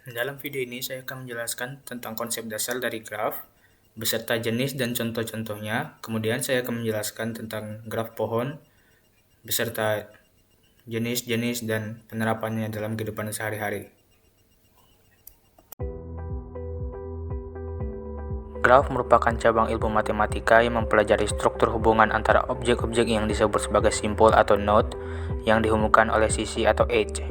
Dalam video ini saya akan menjelaskan tentang konsep dasar dari graf, beserta jenis dan contoh-contohnya. Kemudian saya akan menjelaskan tentang graf pohon, beserta jenis-jenis dan penerapannya dalam kehidupan sehari-hari. Graf merupakan cabang ilmu matematika yang mempelajari struktur hubungan antara objek-objek yang disebut sebagai simpul atau node yang dihubungkan oleh sisi atau edge.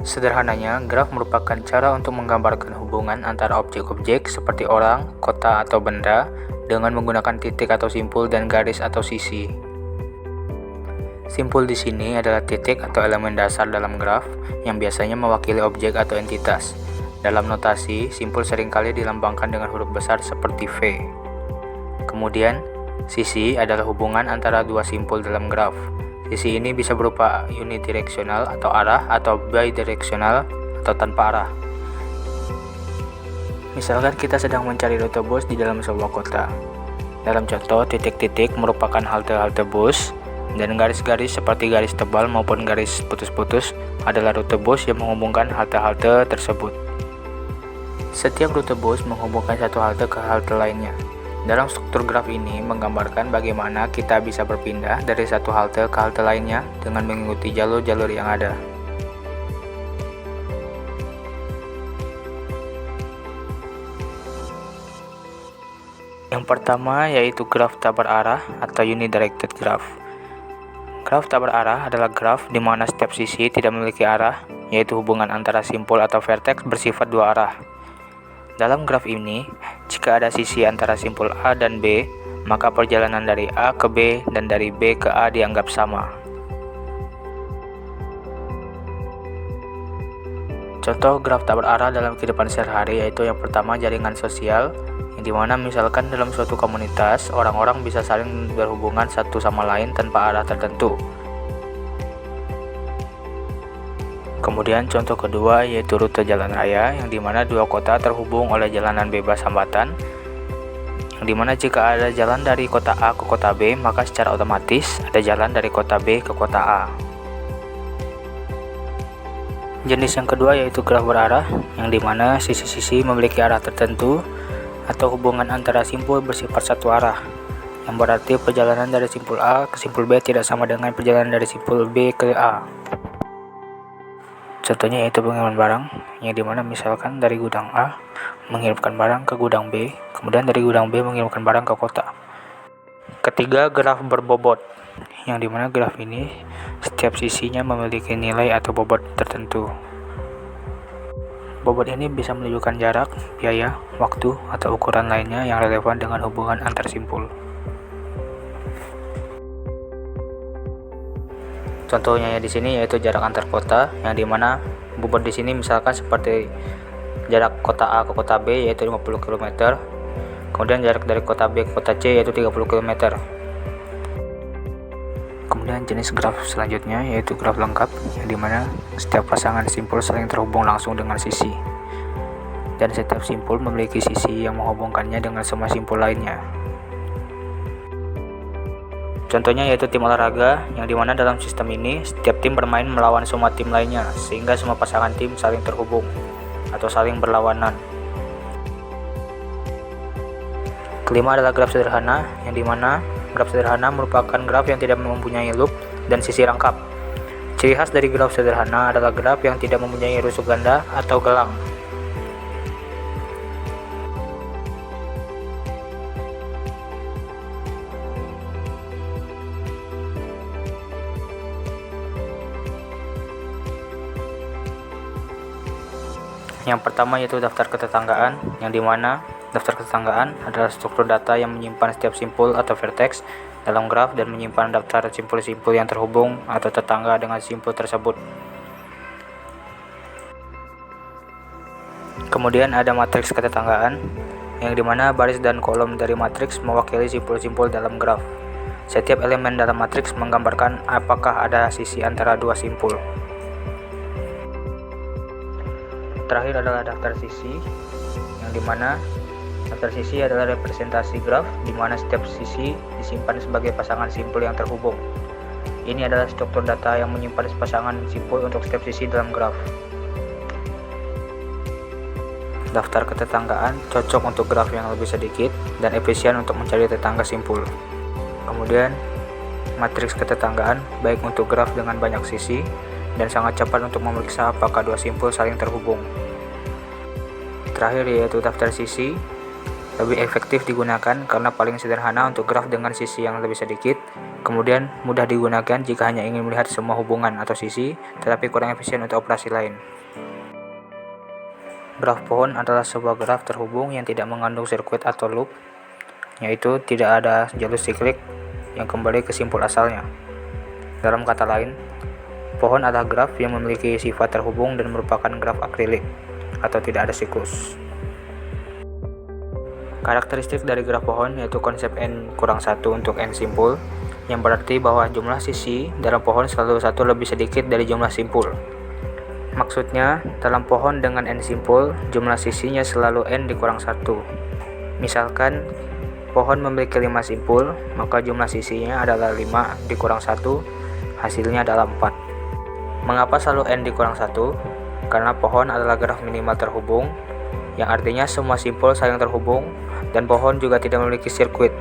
Sederhananya, graf merupakan cara untuk menggambarkan hubungan antara objek-objek seperti orang, kota, atau benda dengan menggunakan titik atau simpul dan garis atau sisi. Simpul di sini adalah titik atau elemen dasar dalam graf yang biasanya mewakili objek atau entitas. Dalam notasi, simpul seringkali dilambangkan dengan huruf besar seperti V. Kemudian, sisi adalah hubungan antara dua simpul dalam graf. Sisi ini bisa berupa unidireksional atau arah atau bidireksional atau tanpa arah. Misalkan kita sedang mencari rute bus di dalam sebuah kota. Dalam contoh, titik-titik merupakan halte-halte bus dan garis-garis seperti garis tebal maupun garis putus-putus adalah rute bus yang menghubungkan halte-halte tersebut. Setiap rute bus menghubungkan satu halte ke halte lainnya. Dalam struktur graf ini menggambarkan bagaimana kita bisa berpindah dari satu halte ke halte lainnya dengan mengikuti jalur-jalur yang ada. Yang pertama yaitu graf tak berarah atau unidirected graph. Graf tak berarah adalah graf di mana setiap sisi tidak memiliki arah, yaitu hubungan antara simpul atau vertex bersifat dua arah. Dalam graf ini, jika ada sisi antara simpul A dan B, maka perjalanan dari A ke B dan dari B ke A dianggap sama. Contoh graf tak berarah dalam kehidupan sehari-hari yaitu yang pertama jaringan sosial, yang dimana misalkan dalam suatu komunitas, orang-orang bisa saling berhubungan satu sama lain tanpa arah tertentu. Kemudian contoh kedua yaitu rute jalan raya yang dimana dua kota terhubung oleh jalanan bebas hambatan, yang dimana jika ada jalan dari kota A ke kota B maka secara otomatis ada jalan dari kota B ke kota A. Jenis yang kedua yaitu graf berarah yang dimana sisi-sisi memiliki arah tertentu atau hubungan antara simpul bersifat satu arah, yang berarti perjalanan dari simpul A ke simpul B tidak sama dengan perjalanan dari simpul B ke A. Contohnya yaitu pengiriman barang, yang dimana misalkan dari gudang A mengirimkan barang ke gudang B, kemudian dari gudang B mengirimkan barang ke kota. Ketiga, graf berbobot, yang dimana graf ini setiap sisinya memiliki nilai atau bobot tertentu. Bobot ini bisa menunjukkan jarak, biaya, waktu, atau ukuran lainnya yang relevan dengan hubungan antar simpul. Contohnya di sini yaitu jarak antar kota, yang dimana bobot di sini misalkan seperti jarak kota A ke kota B yaitu 50 km, kemudian jarak dari kota B ke kota C yaitu 30 km. Kemudian jenis graf selanjutnya yaitu graf lengkap, yang dimana setiap pasangan simpul saling terhubung langsung dengan sisi, dan setiap simpul memiliki sisi yang menghubungkannya dengan semua simpul lainnya. Contohnya yaitu tim olahraga, yang dimana dalam sistem ini setiap tim bermain melawan semua tim lainnya sehingga semua pasangan tim saling terhubung atau saling berlawanan. Kelima adalah graf sederhana, yang dimana graf sederhana merupakan graf yang tidak mempunyai loop dan sisi rangkap. Ciri khas dari graf sederhana adalah graf yang tidak mempunyai rusuk ganda atau gelang. Yang pertama yaitu daftar ketetanggaan, yang dimana daftar ketetanggaan adalah struktur data yang menyimpan setiap simpul atau vertex dalam graf dan menyimpan daftar simpul-simpul yang terhubung atau tetangga dengan simpul tersebut. Kemudian ada matriks ketetanggaan, yang dimana baris dan kolom dari matriks mewakili simpul-simpul dalam graf. Setiap elemen dalam matriks menggambarkan apakah ada sisi antara dua simpul. Terakhir adalah daftar sisi, yang dimana daftar sisi adalah representasi graf di mana setiap sisi disimpan sebagai pasangan simpul yang terhubung. Ini adalah struktur data yang menyimpan pasangan simpul untuk setiap sisi dalam graf. Daftar ketetanggaan cocok untuk graf yang lebih sedikit dan efisien untuk mencari tetangga simpul. Kemudian, matriks ketetanggaan baik untuk graf dengan banyak sisi dan sangat cepat untuk memeriksa apakah dua simpul saling terhubung. Terakhir yaitu daftar sisi, lebih efektif digunakan karena paling sederhana untuk graf dengan sisi yang lebih sedikit, kemudian mudah digunakan jika hanya ingin melihat semua hubungan atau sisi, tetapi kurang efisien untuk operasi lain. Graf pohon adalah sebuah graf terhubung yang tidak mengandung sirkuit atau loop, yaitu tidak ada jalur siklik yang kembali ke simpul asalnya. Dalam kata lain, pohon adalah graf yang memiliki sifat terhubung dan merupakan graf akrilik, atau tidak ada siklus. Karakteristik dari graf pohon yaitu konsep n-1 untuk n simpul, yang berarti bahwa jumlah sisi dalam pohon selalu satu lebih sedikit dari jumlah simpul. Maksudnya, dalam pohon dengan n simpul, jumlah sisinya selalu n dikurang 1. Misalkan, pohon memiliki 5 simpul, maka jumlah sisinya adalah 5 dikurang 1, hasilnya adalah 4. Mengapa selalu n dikurang 1? Karena pohon adalah graf minimal terhubung, yang artinya semua simpul saling terhubung, dan pohon juga tidak memiliki sirkuit.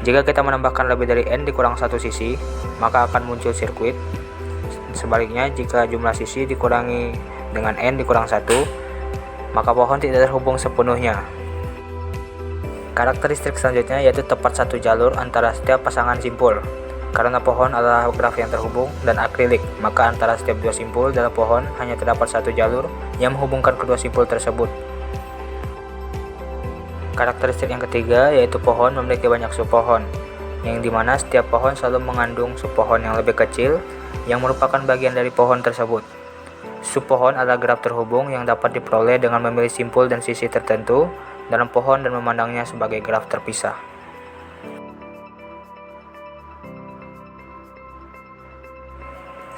Jika kita menambahkan lebih dari n dikurang 1 sisi, maka akan muncul sirkuit. Sebaliknya, jika jumlah sisi dikurangi dengan n dikurang 1, maka pohon tidak terhubung sepenuhnya. Karakteristik selanjutnya yaitu tepat satu jalur antara setiap pasangan simpul. Karena pohon adalah graf yang terhubung dan akrilik, maka antara setiap dua simpul dalam pohon hanya terdapat satu jalur yang menghubungkan kedua simpul tersebut. Karakteristik yang ketiga yaitu pohon memiliki banyak subpohon, yang dimana setiap pohon selalu mengandung subpohon yang lebih kecil yang merupakan bagian dari pohon tersebut. Subpohon adalah graf terhubung yang dapat diperoleh dengan memilih simpul dan sisi tertentu dalam pohon dan memandangnya sebagai graf terpisah.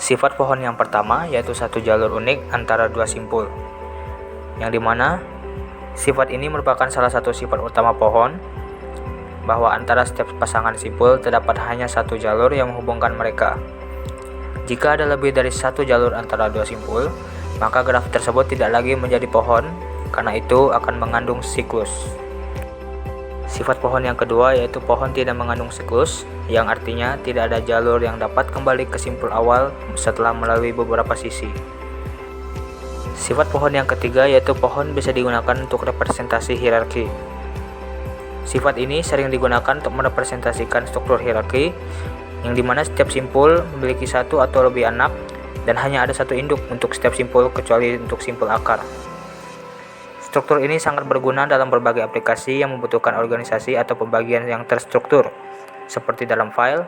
Sifat pohon yang pertama yaitu satu jalur unik antara dua simpul, yang dimana sifat ini merupakan salah satu sifat utama pohon, bahwa antara setiap pasangan simpul terdapat hanya satu jalur yang menghubungkan mereka. Jika ada lebih dari satu jalur antara dua simpul, maka graf tersebut tidak lagi menjadi pohon, karena itu akan mengandung siklus. Sifat pohon yang kedua yaitu pohon tidak mengandung siklus, yang artinya tidak ada jalur yang dapat kembali ke simpul awal setelah melalui beberapa sisi. Sifat pohon yang ketiga yaitu pohon bisa digunakan untuk representasi hierarki. Sifat ini sering digunakan untuk merepresentasikan struktur hierarki, yang dimana setiap simpul memiliki satu atau lebih anak dan hanya ada satu induk untuk setiap simpul kecuali untuk simpul akar. Struktur ini sangat berguna dalam berbagai aplikasi yang membutuhkan organisasi atau pembagian yang terstruktur, seperti dalam file,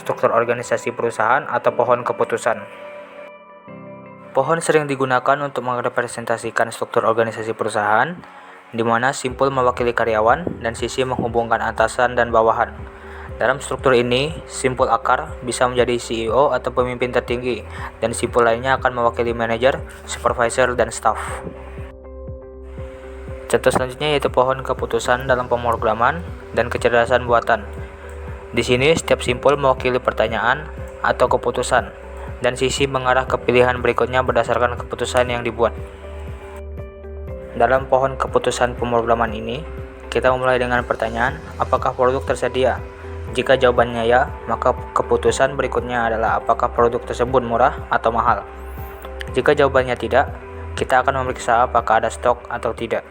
struktur organisasi perusahaan, atau pohon keputusan. Pohon sering digunakan untuk merepresentasikan struktur organisasi perusahaan, di mana simpul mewakili karyawan dan sisi menghubungkan atasan dan bawahan. Dalam struktur ini, simpul akar bisa menjadi CEO atau pemimpin tertinggi, dan simpul lainnya akan mewakili manajer, supervisor, dan staff. Contoh selanjutnya yaitu pohon keputusan dalam pemrograman dan kecerdasan buatan. Di sini, setiap simpul mewakili pertanyaan atau keputusan, dan sisi mengarah ke pilihan berikutnya berdasarkan keputusan yang dibuat. Dalam pohon keputusan pemrograman ini, kita memulai dengan pertanyaan, apakah produk tersedia? Jika jawabannya ya, maka keputusan berikutnya adalah apakah produk tersebut murah atau mahal. Jika jawabannya tidak, kita akan memeriksa apakah ada stok atau tidak.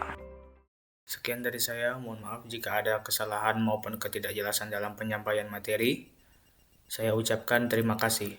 Sekian dari saya, mohon maaf jika ada kesalahan maupun ketidakjelasan dalam penyampaian materi. Saya ucapkan terima kasih.